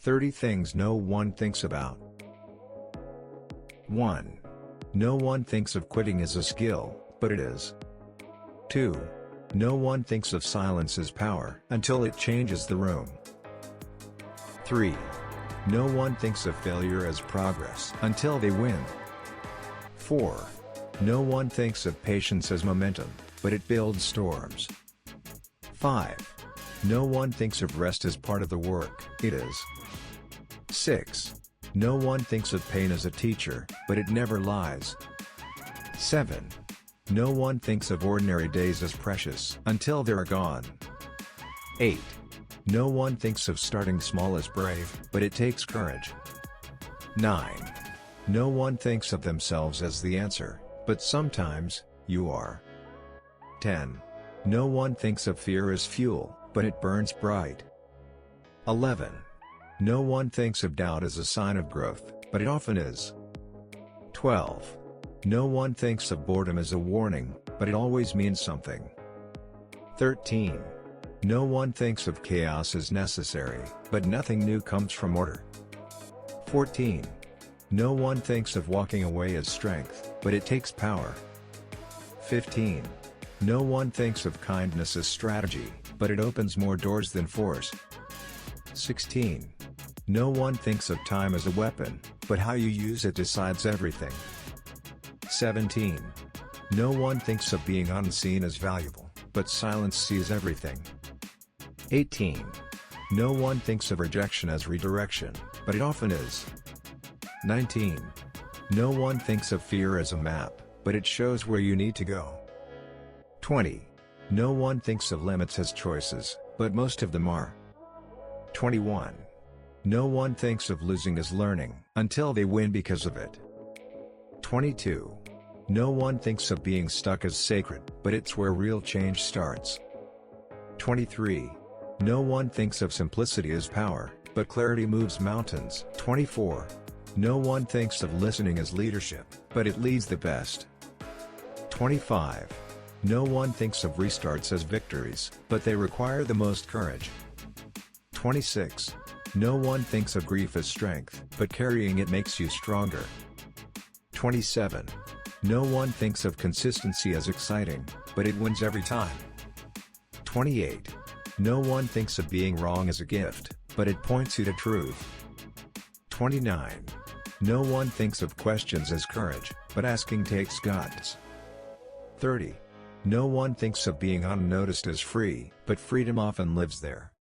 30 things no one thinks about. 1. No one thinks of quitting as a skill, but it is. 2. No one thinks of silence as power until it changes the room. 3. No one thinks of failure as progress until they win. 4. No one thinks of patience as momentum, but it builds storms. 5. No one thinks of rest as part of the work, it is. 6. No one thinks of pain as a teacher, but it never lies. 7. No one thinks of ordinary days as precious until they're gone. 8. No one thinks of starting small as brave, but it takes courage. 9. No one thinks of themselves as the answer, but sometimes, you are. 10. No one thinks of fear as fuel, but it burns bright. 11. No one thinks of doubt as a sign of growth, but it often is. 12. No one thinks of boredom as a warning, but it always means something. 13. No one thinks of chaos as necessary, but nothing new comes from order. 14. No one thinks of walking away as strength, but it takes power. 15. No one thinks of kindness as strategy, but it opens more doors than force. 16. No one thinks of time as a weapon, but how you use it decides everything. 17. No one thinks of being unseen as valuable, but silence sees everything. 18. No one thinks of rejection as redirection, but it often is. 19. No one thinks of fear as a map, but it shows where you need to go. 20. No one thinks of limits as choices, but most of them are. 21. No one thinks of losing as learning, until they win because of it. 22. No one thinks of being stuck as sacred, but it's where real change starts. 23. No one thinks of simplicity as power, but clarity moves mountains. 24. No one thinks of listening as leadership, but it leads the best. 25. No one thinks of restarts as victories, but they require the most courage. 26. No one thinks of grief as strength, but carrying it makes you stronger. 27. No one thinks of consistency as exciting, but it wins every time. 28. No one thinks of being wrong as a gift, but it points you to truth. 29. No one thinks of questions as courage, but asking takes guts. 30. No one thinks of being unnoticed as free, but freedom often lives there.